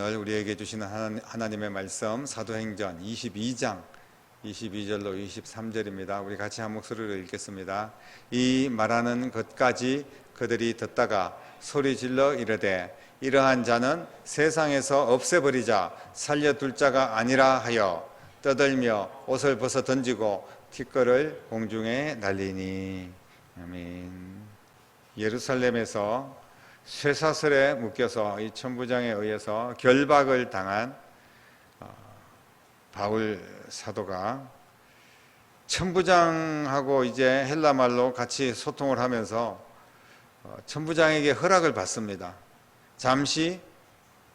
오늘 우리에게 주시는 하나님의 말씀 사도행전 22장 22절로 23절입니다. 우리 같이 한 목소리로 읽겠습니다. 이 말하는 것까지 그들이 듣다가 소리질러 이르되 이러한 자는 세상에서 없애버리자 살려둘 자가 아니라 하여 떠들며 옷을 벗어 던지고 티끌을 공중에 날리니. 아멘. 예루살렘에서 쇠사슬에 묶여서 이 천부장에 의해서 결박을 당한 바울 사도가 천부장하고 이제 헬라 말로 같이 소통을 하면서 천부장에게 허락을 받습니다. 잠시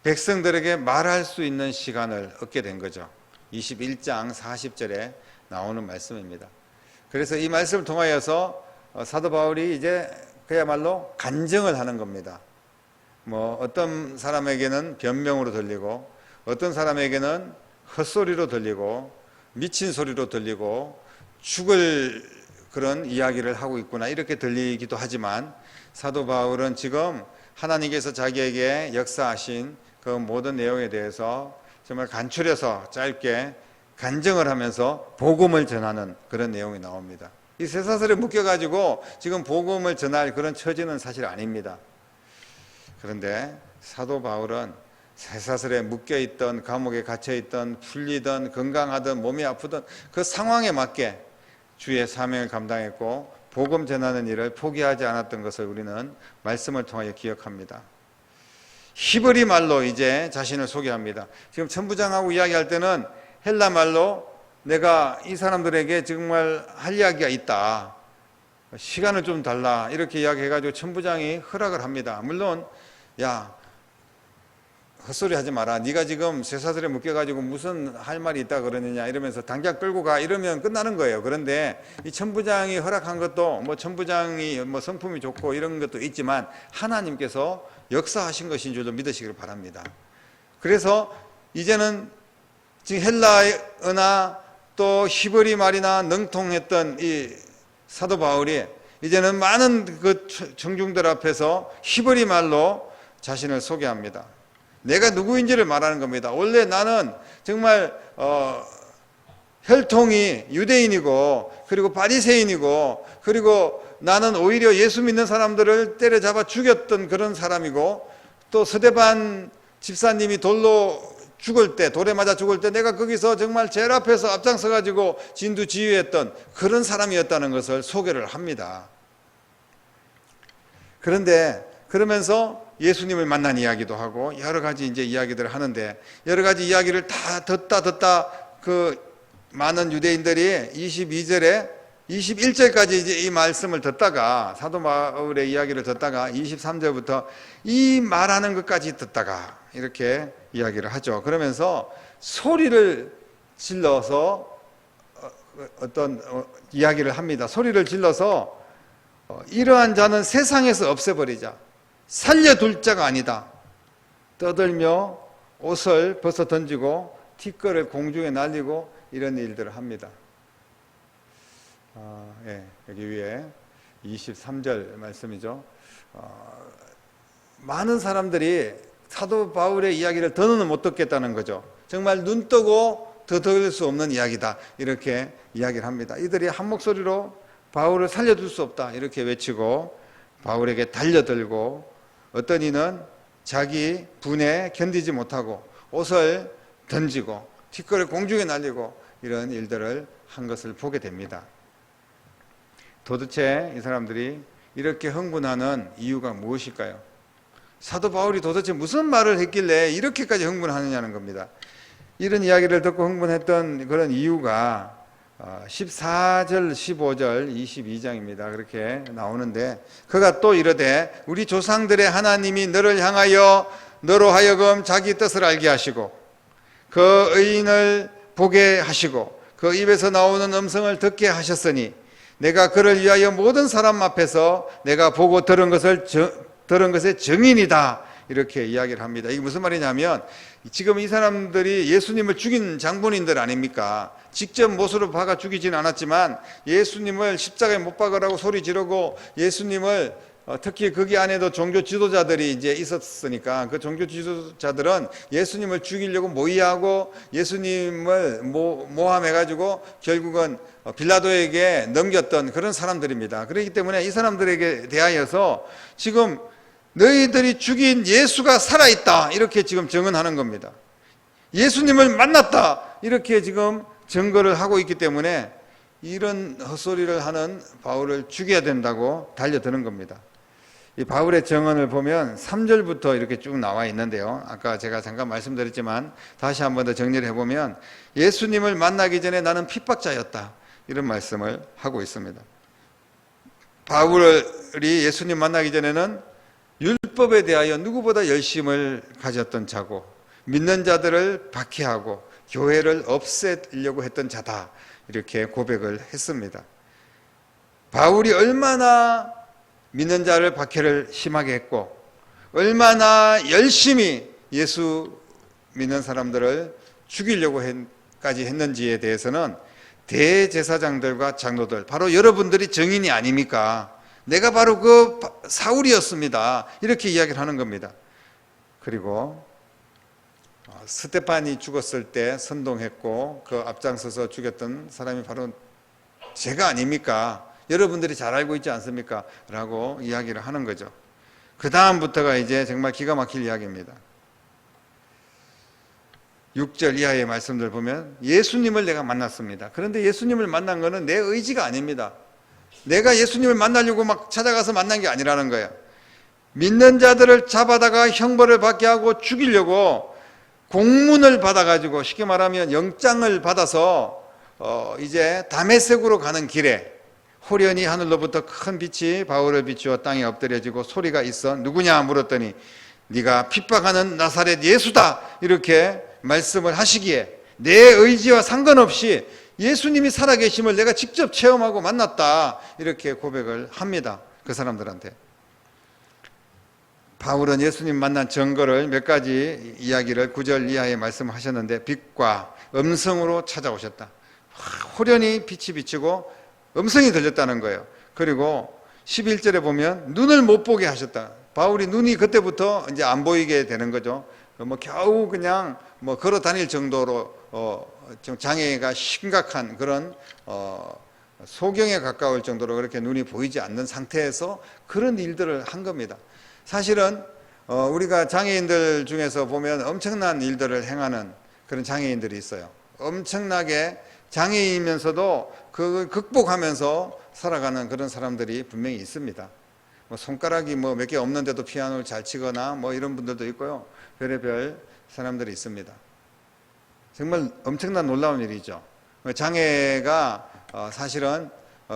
백성들에게 말할 수 있는 시간을 얻게 된 거죠. 21장 40절에 나오는 말씀입니다. 그래서 이 말씀을 통하여서 사도 바울이 이제 그야말로 간증을 하는 겁니다. 어떤 사람에게는 변명으로 들리고 어떤 사람에게는 헛소리로 들리고 미친 소리로 들리고 죽을 그런 이야기를 하고 있구나 이렇게 들리기도 하지만 사도 바울은 지금 하나님께서 자기에게 역사하신 그 모든 내용에 대해서 정말 간추려서 짧게 간증을 하면서 복음을 전하는 그런 내용이 나옵니다. 이 쇠사슬에 묶여가지고 지금 복음을 전할 그런 처지는 사실 아닙니다. 그런데 사도 바울은 쇠사슬에 묶여있던 감옥에 갇혀있던 풀리던 건강하던 몸이 아프던 그 상황에 맞게 주의 사명을 감당했고 복음 전하는 일을 포기하지 않았던 것을 우리는 말씀을 통하여 기억합니다. 히브리 말로 이제 자신을 소개합니다. 지금 천부장하고 이야기할 때는 헬라 말로 내가 이 사람들에게 정말 할 이야기가 있다. 시간을 좀 달라. 이렇게 이야기해가지고 천부장이 허락을 합니다. 물론 야 헛소리 하지 마라. 네가 지금 쇠사슬에 묶여가지고 무슨 할 말이 있다 그러느냐 이러면서 당장 끌고 가 이러면 끝나는 거예요. 그런데 이 천부장이 허락한 것도 천부장이 성품이 좋고 이런 것도 있지만 하나님께서 역사하신 것인 줄로 믿으시길 바랍니다. 그래서 이제는 지금 헬라어나 또 히브리 말이나 능통했던 이 사도 바울이 이제는 많은 그 청중들 앞에서 히브리 말로 자신을 소개합니다. 내가 누구인지를 말하는 겁니다. 원래 나는 정말 혈통이 유대인이고 그리고 바리새인이고 그리고 나는 오히려 예수 믿는 사람들을 때려잡아 죽였던 그런 사람이고 또 스데반 집사님이 돌에 맞아 죽을 때 내가 거기서 정말 제일 앞에서 앞장서 가지고 진두지휘했던 그런 사람이었다는 것을 소개를 합니다. 그런데 그러면서 예수님을 만난 이야기도 하고 여러 가지 이제 이야기들을 하는데 여러 가지 이야기를 다 듣다 그 많은 유대인들이 22절에 21절까지 이제 이 말씀을 듣다가 사도 바울의 이야기를 듣다가 23절부터 이 말하는 것까지 듣다가 이렇게 이야기를 하죠. 그러면서 소리를 질러서 이야기를 합니다. 소리를 질러서 이러한 자는 세상에서 없애버리자. 살려둘 자가 아니다. 떠들며 옷을 벗어 던지고 티끌을 공중에 날리고 이런 일들을 합니다. 여기 위에 23절 말씀이죠. 많은 사람들이 사도 바울의 이야기를 더는 못 듣겠다는 거죠. 정말 눈 뜨고 더 들을 수 없는 이야기다. 이렇게 이야기를 합니다. 이들이 한 목소리로 바울을 살려둘 수 없다. 이렇게 외치고 바울에게 달려들고 어떤 이는 자기 분에 견디지 못하고 옷을 던지고 티끌을 공중에 날리고 이런 일들을 한 것을 보게 됩니다. 도대체 이 사람들이 이렇게 흥분하는 이유가 무엇일까요? 사도 바울이 도대체 무슨 말을 했길래 이렇게까지 흥분하느냐는 겁니다. 이런 이야기를 듣고 흥분했던 그런 이유가 14절, 15절, 22장입니다. 그렇게 나오는데 그가 또 이르되 우리 조상들의 하나님이 너를 향하여 너로 하여금 자기 뜻을 알게 하시고 그 의인을 보게 하시고 그 입에서 나오는 음성을 듣게 하셨으니 내가 그를 위하여 모든 사람 앞에서 내가 보고 들은 것의 증인이다. 이렇게 이야기를 합니다. 이게 무슨 말이냐면 지금 이 사람들이 예수님을 죽인 장본인들 아닙니까? 직접 못으로 박아 죽이진 않았지만 예수님을 십자가에 못 박으라고 소리 지르고 예수님을 특히 거기 안에도 종교 지도자들이 이제 있었으니까 그 종교 지도자들은 예수님을 죽이려고 모의하고 예수님을 모함해가지고 결국은 빌라도에게 넘겼던 그런 사람들입니다. 그렇기 때문에 이 사람들에게 대하여서 지금 너희들이 죽인 예수가 살아있다 이렇게 지금 증언하는 겁니다. 예수님을 만났다 이렇게 지금 증거를 하고 있기 때문에 이런 헛소리를 하는 바울을 죽여야 된다고 달려드는 겁니다. 이 바울의 증언을 보면 3절부터 이렇게 쭉 나와 있는데요. 아까 제가 잠깐 말씀드렸지만 다시 한 번 더 정리를 해보면 예수님을 만나기 전에 나는 핍박자였다 이런 말씀을 하고 있습니다. 바울이 예수님 만나기 전에는 율법에 대하여 누구보다 열심을 가졌던 자고 믿는 자들을 박해하고 교회를 없애려고 했던 자다 이렇게 고백을 했습니다. 바울이 얼마나 믿는 자를 박해를 심하게 했고 얼마나 열심히 예수 믿는 사람들을 죽이려고까지 했는지에 대해서는 대제사장들과 장로들, 바로 여러분들이 증인이 아닙니까? 내가 바로 그 사울이었습니다. 이렇게 이야기를 하는 겁니다. 그리고 스데반이 죽었을 때 선동했고 그 앞장서서 죽였던 사람이 바로 제가 아닙니까? 여러분들이 잘 알고 있지 않습니까? 라고 이야기를 하는 거죠. 그 다음부터가 이제 정말 기가 막힐 이야기입니다. 6절 이하의 말씀들 보면 예수님을 내가 만났습니다. 그런데 예수님을 만난 것은 내 의지가 아닙니다. 내가 예수님을 만나려고 막 찾아가서 만난 게 아니라는 거예요. 믿는 자들을 잡아다가 형벌을 받게 하고 죽이려고 공문을 받아가지고 쉽게 말하면 영장을 받아서 이제 다메섹으로 가는 길에 호련히 하늘로부터 큰 빛이 바울을 비추어 땅에 엎드려지고 소리가 있어 누구냐 물었더니 네가 핍박하는 나사렛 예수다 이렇게 말씀을 하시기에 내 의지와 상관없이 예수님이 살아계심을 내가 직접 체험하고 만났다 이렇게 고백을 합니다. 그 사람들한테. 바울은 예수님 만난 증거를 몇 가지 이야기를 9절 이하에 말씀하셨는데 빛과 음성으로 찾아오셨다. 호련히 빛이 비치고 음성이 들렸다는 거예요. 그리고 11절에 보면 눈을 못 보게 하셨다. 바울이 눈이 그때부터 이제 안 보이게 되는 거죠. 겨우 그냥 걸어 다닐 정도로 장애가 심각한 그런 소경에 가까울 정도로 그렇게 눈이 보이지 않는 상태에서 그런 일들을 한 겁니다. 사실은 우리가 장애인들 중에서 보면 엄청난 일들을 행하는 그런 장애인들이 있어요. 엄청나게 장애인이면서도 그걸 극복하면서 살아가는 그런 사람들이 분명히 있습니다. 손가락이 몇 개 없는데도 피아노를 잘 치거나 이런 분들도 있고요. 별의별 사람들이 있습니다. 정말 엄청난 놀라운 일이죠. 장애가 사실은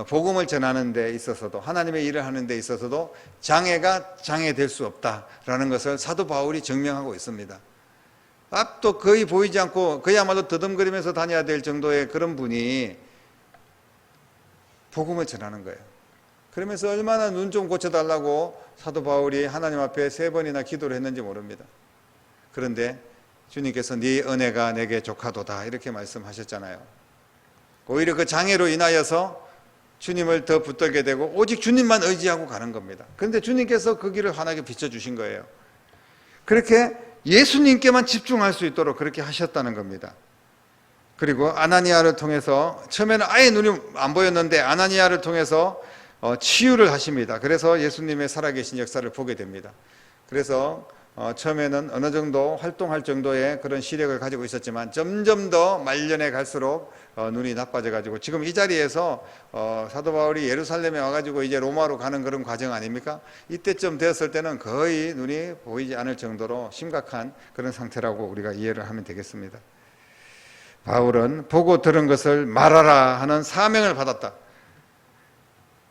복음을 전하는 데 있어서도 하나님의 일을 하는 데 있어서도 장애가 장애될 수 없다라는 것을 사도 바울이 증명하고 있습니다. 앞도 거의 보이지 않고 그야말로 더듬거리면서 다녀야 될 정도의 그런 분이 복음을 전하는 거예요. 그러면서 얼마나 눈 좀 고쳐달라고 사도 바울이 하나님 앞에 3번이나 기도를 했는지 모릅니다. 그런데 주님께서 네 은혜가 내게 족하도다 이렇게 말씀하셨잖아요. 오히려 그 장애로 인하여서 주님을 더 붙들게 되고 오직 주님만 의지하고 가는 겁니다. 그런데 주님께서 그 길을 환하게 비춰주신 거예요. 그렇게 예수님께만 집중할 수 있도록 그렇게 하셨다는 겁니다. 그리고 아나니아를 통해서 처음에는 아예 눈이 안 보였는데 아나니아를 통해서 치유를 하십니다. 그래서 예수님의 살아계신 역사를 보게 됩니다. 그래서 처음에는 어느 정도 활동할 정도의 그런 시력을 가지고 있었지만 점점 더 말년에 갈수록 눈이 나빠져 가지고 지금 이 자리에서 사도 바울이 예루살렘에 와가지고 이제 로마로 가는 그런 과정 아닙니까? 이때쯤 되었을 때는 거의 눈이 보이지 않을 정도로 심각한 그런 상태라고 우리가 이해를 하면 되겠습니다. 바울은 보고 들은 것을 말하라 하는 사명을 받았다.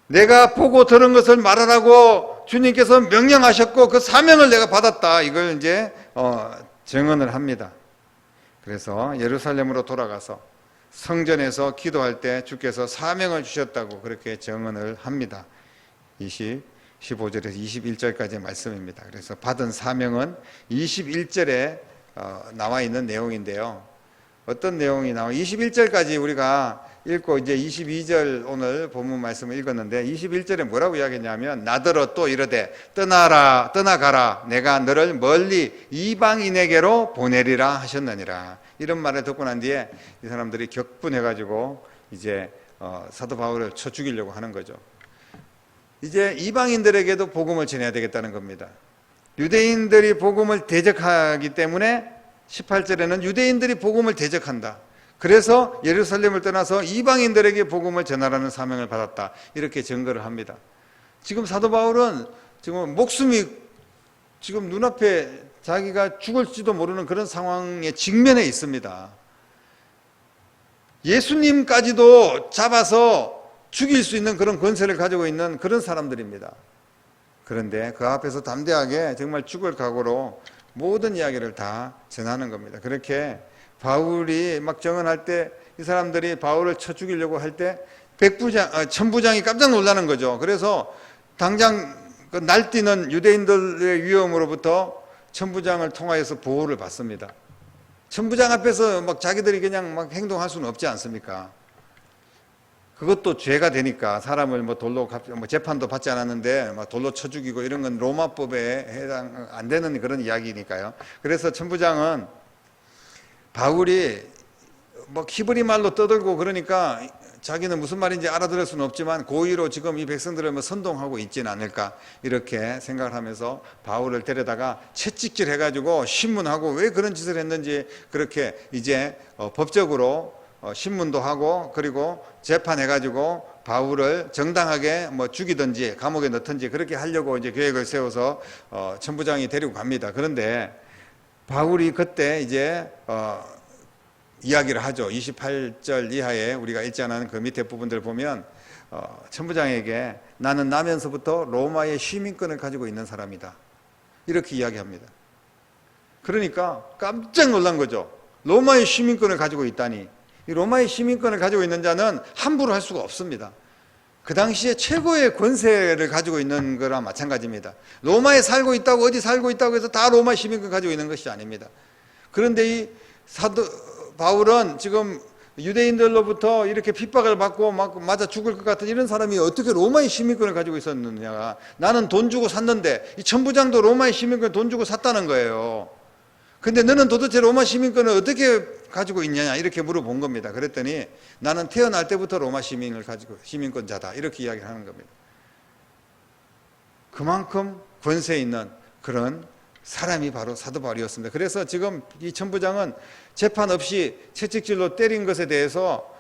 내가 보고 들은 것을 말하라고 주님께서 명령하셨고 그 사명을 내가 받았다. 이걸 이제 증언을 합니다. 그래서 예루살렘으로 돌아가서 성전에서 기도할 때 주께서 사명을 주셨다고 그렇게 증언을 합니다. 15절에서 21절까지의 말씀입니다. 그래서 받은 사명은 21절에 나와 있는 내용인데요. 어떤 내용이 나와? 21절까지 우리가 읽고 이제 22절 오늘 본문 말씀을 읽었는데 21절에 뭐라고 이야기했냐면 나더러 또 이르되 떠나가라 내가 너를 멀리 이방인에게로 보내리라 하셨느니라. 이런 말을 듣고 난 뒤에 이 사람들이 격분해가지고 이제 사도 바울을 쳐 죽이려고 하는 거죠. 이제 이방인들에게도 복음을 전해야 되겠다는 겁니다. 유대인들이 복음을 대적하기 때문에 18절에는 유대인들이 복음을 대적한다. 그래서 예루살렘을 떠나서 이방인들에게 복음을 전하라는 사명을 받았다. 이렇게 증거를 합니다. 지금 사도 바울은 지금 목숨이 지금 눈앞에 자기가 죽을지도 모르는 그런 상황에 직면해 있습니다. 예수님까지도 잡아서 죽일 수 있는 그런 권세를 가지고 있는 그런 사람들입니다. 그런데 그 앞에서 담대하게 정말 죽을 각오로 모든 이야기를 다 전하는 겁니다. 그렇게 바울이 막 증언할 때 이 사람들이 바울을 쳐 죽이려고 할 때 천부장이 깜짝 놀라는 거죠. 그래서 당장 그 날뛰는 유대인들의 위험으로부터 천부장을 통하여서 보호를 받습니다. 천부장 앞에서 막 자기들이 그냥 막 행동할 수는 없지 않습니까? 그것도 죄가 되니까 사람을 뭐 돌로 재판도 받지 않았는데 막 돌로 쳐 죽이고 이런 건 로마법에 해당 안 되는 그런 이야기니까요. 그래서 천부장은 바울이 뭐 히브리 말로 떠들고 그러니까 자기는 무슨 말인지 알아들을 수는 없지만 고의로 지금 이 백성들을 뭐 선동하고 있지는 않을까 이렇게 생각을 하면서 바울을 데려다가 채찍질 해가지고 신문하고 왜 그런 짓을 했는지 그렇게 이제 법적으로 신문도 하고 그리고 재판해가지고 바울을 정당하게 뭐 죽이든지 감옥에 넣든지 그렇게 하려고 이제 계획을 세워서 천부장이 데리고 갑니다. 그런데 바울이 그때 이제 이야기를 하죠. 28절 이하에 우리가 읽지 않은 그 밑에 부분들 보면 천부장에게 나는 나면서부터 로마의 시민권을 가지고 있는 사람이다. 이렇게 이야기합니다. 그러니까 깜짝 놀란 거죠. 로마의 시민권을 가지고 있다니. 이 로마의 시민권을 가지고 있는 자는 함부로 할 수가 없습니다. 그 당시에 최고의 권세를 가지고 있는 거랑 마찬가지입니다. 로마에 살고 있다고 어디 살고 있다고 해서 다 로마 시민권 가지고 있는 것이 아닙니다. 그런데 이 사도 바울은 지금 유대인들로부터 이렇게 핍박을 받고 막 맞아 죽을 것 같은 이런 사람이 어떻게 로마의 시민권을 가지고 있었느냐. 나는 돈 주고 샀는데 이 천부장도 로마의 시민권을 돈 주고 샀다는 거예요. 근데 너는 도대체 로마 시민권을 어떻게 가지고 있느냐 이렇게 물어본 겁니다. 그랬더니 나는 태어날 때부터 로마 시민을 가지고 시민권자다 이렇게 이야기를 하는 겁니다. 그만큼 권세 있는 그런 사람이 바로 사도 바울이었습니다. 그래서 지금 이 천부장은 재판 없이 채찍질로 때린 것에 대해서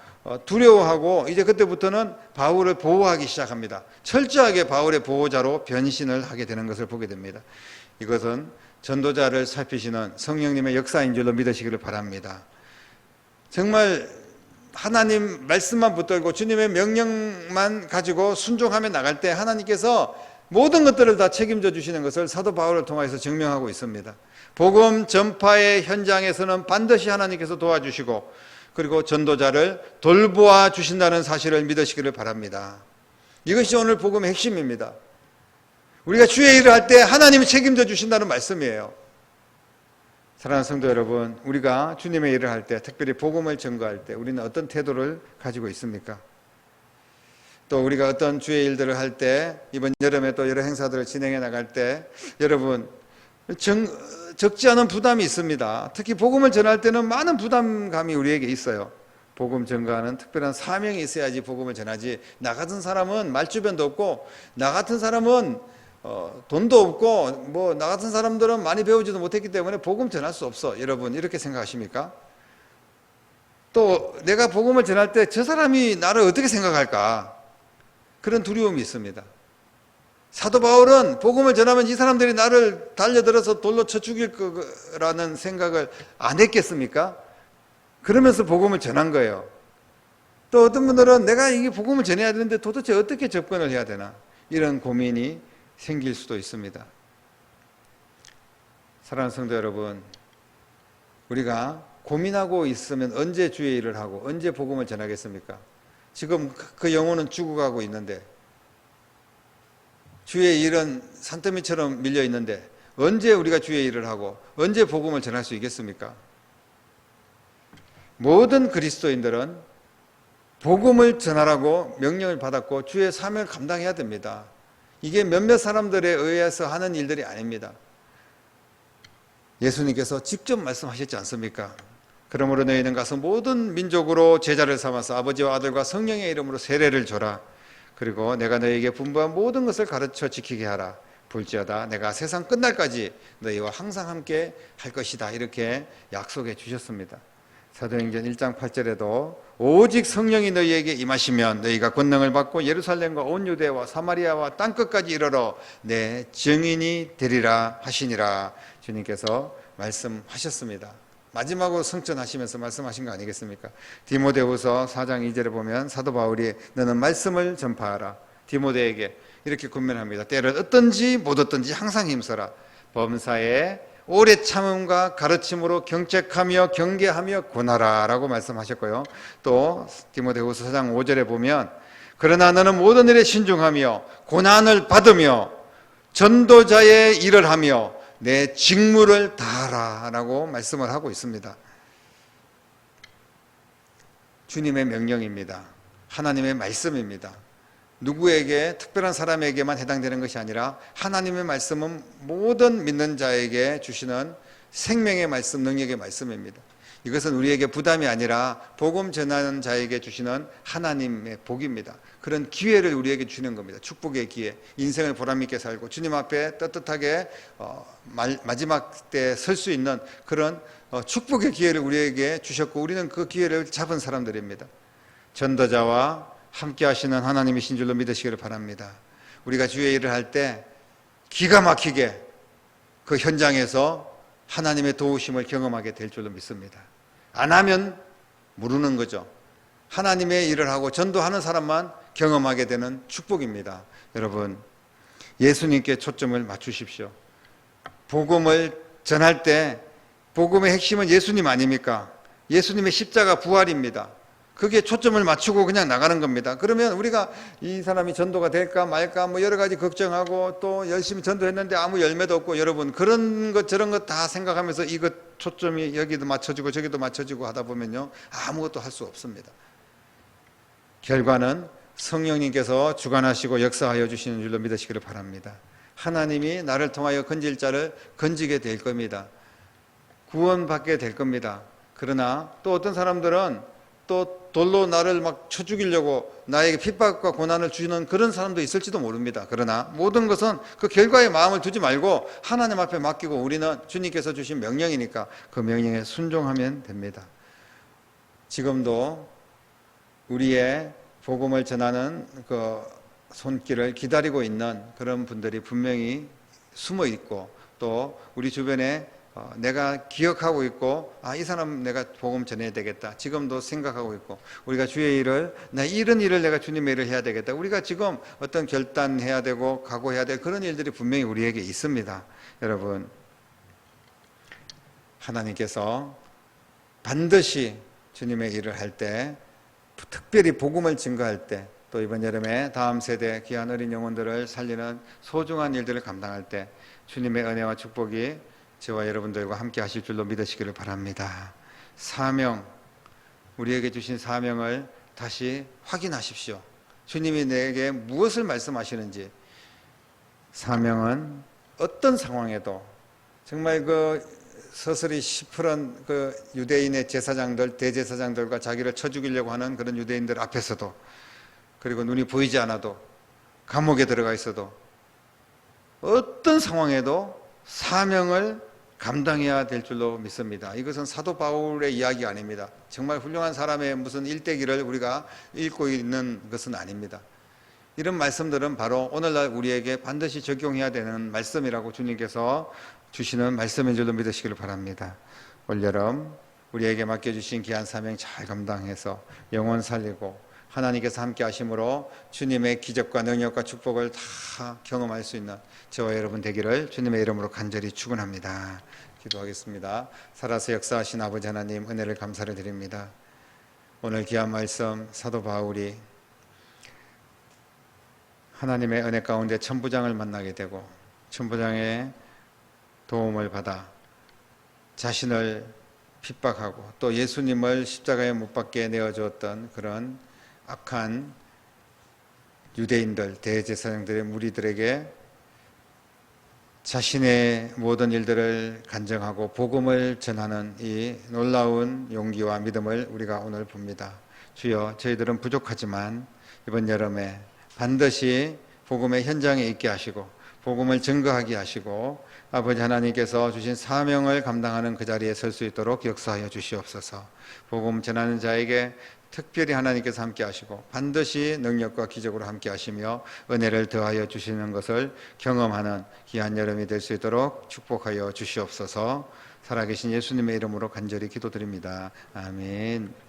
두려워하고 이제 그때부터는 바울을 보호하기 시작합니다. 철저하게 바울의 보호자로 변신을 하게 되는 것을 보게 됩니다. 이것은 전도자를 살피시는 성령님의 역사인 줄로 믿으시기를 바랍니다. 정말 하나님 말씀만 붙들고 주님의 명령만 가지고 순종하며 나갈 때 하나님께서 모든 것들을 다 책임져 주시는 것을 사도 바울을 통해서 증명하고 있습니다. 복음 전파의 현장에서는 반드시 하나님께서 도와주시고 그리고 전도자를 돌보아 주신다는 사실을 믿으시기를 바랍니다. 이것이 오늘 복음의 핵심입니다. 우리가 주의 일을 할 때 하나님이 책임져 주신다는 말씀이에요. 사랑하는 성도 여러분, 우리가 주님의 일을 할 때, 특별히 복음을 전거할 때 우리는 어떤 태도를 가지고 있습니까? 또 우리가 어떤 주의 일들을 할 때, 이번 여름에 또 여러 행사들을 진행해 나갈 때 여러분 적지 않은 부담이 있습니다. 특히 복음을 전할 때는 많은 부담감이 우리에게 있어요. 복음 전가하는 특별한 사명이 있어야지 복음을 전하지, 나 같은 사람은 말주변도 없고 나 같은 사람은 돈도 없고 뭐 나 같은 사람들은 많이 배우지도 못했기 때문에 복음 전할 수 없어. 여러분 이렇게 생각하십니까? 또 내가 복음을 전할 때 저 사람이 나를 어떻게 생각할까? 그런 두려움이 있습니다. 사도 바울은 복음을 전하면 이 사람들이 나를 달려들어서 돌로 쳐 죽일 거라는 생각을 안 했겠습니까? 그러면서 복음을 전한 거예요. 또 어떤 분들은 내가 이게 복음을 전해야 되는데 도대체 어떻게 접근을 해야 되나? 이런 고민이 생길 수도 있습니다. 사랑하는 성도 여러분, 우리가 고민하고 있으면 언제 주의 일을 하고 언제 복음을 전하겠습니까? 지금 그 영혼은 죽어가고 있는데 주의 일은 산더미처럼 밀려 있는데 언제 우리가 주의 일을 하고 언제 복음을 전할 수 있겠습니까? 모든 그리스도인들은 복음을 전하라고 명령을 받았고 주의 사명을 감당해야 됩니다. 이게 몇몇 사람들에 의해서 하는 일들이 아닙니다. 예수님께서 직접 말씀하셨지 않습니까? 그러므로 너희는 가서 모든 민족으로 제자를 삼아서 아버지와 아들과 성령의 이름으로 세례를 줘라. 그리고 내가 너희에게 분부한 모든 것을 가르쳐 지키게 하라. 볼지어다 내가 세상 끝날까지 너희와 항상 함께 할 것이다. 이렇게 약속해 주셨습니다. 사도행전 1장 8절에도 오직 성령이 너희에게 임하시면 너희가 권능을 받고 예루살렘과 온 유대와 사마리아와 땅끝까지 이르러 내 증인이 되리라 하시니라. 주님께서 말씀하셨습니다. 마지막으로 성천하시면서 말씀하신 거 아니겠습니까? 디모데후서 4장 2절에 보면 사도 바울이 너는 말씀을 전파하라. 디모데에게 이렇게 권면합니다. 때를 얻든지 못 얻든지 항상 힘써라. 범사에 오래 참음과 가르침으로 경책하며 경계하며 권하라 라고 말씀하셨고요. 또 디모데후서 4장 5절에 보면 그러나 너는 모든 일에 신중하며 고난을 받으며 전도자의 일을 하며 내 직무를 다하라 라고 말씀을 하고 있습니다. 주님의 명령입니다. 하나님의 말씀입니다. 누구에게 특별한 사람에게만 해당되는 것이 아니라 하나님의 말씀은 모든 믿는 자에게 주시는 생명의 말씀, 능력의 말씀입니다. 이것은 우리에게 부담이 아니라 복음 전하는 자에게 주시는 하나님의 복입니다. 그런 기회를 우리에게 주는 겁니다. 축복의 기회, 인생을 보람있게 살고 주님 앞에 떳떳하게 마지막 때 설 수 있는 그런 축복의 기회를 우리에게 주셨고 우리는 그 기회를 잡은 사람들입니다. 전도자와 함께 하시는 하나님이신 줄로 믿으시기를 바랍니다. 우리가 주의 일을 할 때 기가 막히게 그 현장에서 하나님의 도우심을 경험하게 될 줄로 믿습니다. 안 하면 모르는 거죠. 하나님의 일을 하고 전도하는 사람만 경험하게 되는 축복입니다. 여러분, 예수님께 초점을 맞추십시오. 복음을 전할 때 복음의 핵심은 예수님 아닙니까? 예수님의 십자가 부활입니다. 그게 초점을 맞추고 그냥 나가는 겁니다. 그러면 우리가 이 사람이 전도가 될까 말까 뭐 여러 가지 걱정하고 또 열심히 전도했는데 아무 열매도 없고 여러분 그런 것 저런 것 다 생각하면서 이것 초점이 여기도 맞춰지고 저기도 맞춰지고 하다 보면요 아무것도 할 수 없습니다. 결과는 성령님께서 주관하시고 역사하여 주시는 줄로 믿으시기를 바랍니다. 하나님이 나를 통하여 건질 자를 건지게 될 겁니다. 구원받게 될 겁니다. 그러나 또 어떤 사람들은 또 돌로 나를 막 쳐 죽이려고 나에게 핍박과 고난을 주는 그런 사람도 있을지도 모릅니다. 그러나 모든 것은 그 결과에 마음을 두지 말고 하나님 앞에 맡기고 우리는 주님께서 주신 명령이니까 그 명령에 순종하면 됩니다. 지금도 우리의 복음을 전하는 그 손길을 기다리고 있는 그런 분들이 분명히 숨어 있고 또 우리 주변에 내가 기억하고 있고 이 사람 내가 복음 전해야 되겠다 지금도 생각하고 있고 우리가 주의 일을 이런 일을 내가 주님의 일을 해야 되겠다 우리가 지금 어떤 결단해야 되고 각오해야 될 그런 일들이 분명히 우리에게 있습니다. 여러분 하나님께서 반드시 주님의 일을 할 때 특별히 복음을 증거할 때 또 이번 여름에 다음 세대 귀한 어린 영혼들을 살리는 소중한 일들을 감당할 때 주님의 은혜와 축복이 저와 여러분들과 함께 하실 줄로 믿으시기를 바랍니다. 사명, 우리에게 주신 사명을 다시 확인하십시오. 주님이 내게 무엇을 말씀하시는지. 사명은 어떤 상황에도 정말 그 서슬이 시퍼런 그 유대인의 제사장들, 대제사장들과 자기를 쳐 죽이려고 하는 그런 유대인들 앞에서도 그리고 눈이 보이지 않아도 감옥에 들어가 있어도 어떤 상황에도 사명을 감당해야 될 줄로 믿습니다. 이것은 사도 바울의 이야기 아닙니다. 정말 훌륭한 사람의 무슨 일대기를 우리가 읽고 있는 것은 아닙니다. 이런 말씀들은 바로 오늘날 우리에게 반드시 적용해야 되는 말씀이라고 주님께서 주시는 말씀인 줄로 믿으시기를 바랍니다. 올여름 우리에게 맡겨주신 귀한 사명 잘 감당해서 영혼 살리고 하나님께서 함께 하심으로 주님의 기적과 능력과 축복을 다 경험할 수 있는 저와 여러분 되기를 주님의 이름으로 간절히 축원합니다. 기도하겠습니다. 살아서 역사하신 아버지 하나님 은혜를 감사를 드립니다. 오늘 귀한 말씀 사도 바울이 하나님의 은혜 가운데 천부장을 만나게 되고 천부장의 도움을 받아 자신을 핍박하고 또 예수님을 십자가에 못 박게 내어주었던 그런 악한 유대인들, 대제사장들의 무리들에게 자신의 모든 일들을 간증하고 복음을 전하는 이 놀라운 용기와 믿음을 우리가 오늘 봅니다. 주여, 저희들은 부족하지만 이번 여름에 반드시 복음의 현장에 있게 하시고 복음을 증거하게 하시고 아버지 하나님께서 주신 사명을 감당하는 그 자리에 설 수 있도록 역사하여 주시옵소서. 복음 전하는 자에게 특별히 하나님께서 함께 하시고 반드시 능력과 기적으로 함께 하시며 은혜를 더하여 주시는 것을 경험하는 귀한 여름이 될 수 있도록 축복하여 주시옵소서. 살아계신 예수님의 이름으로 간절히 기도드립니다. 아멘.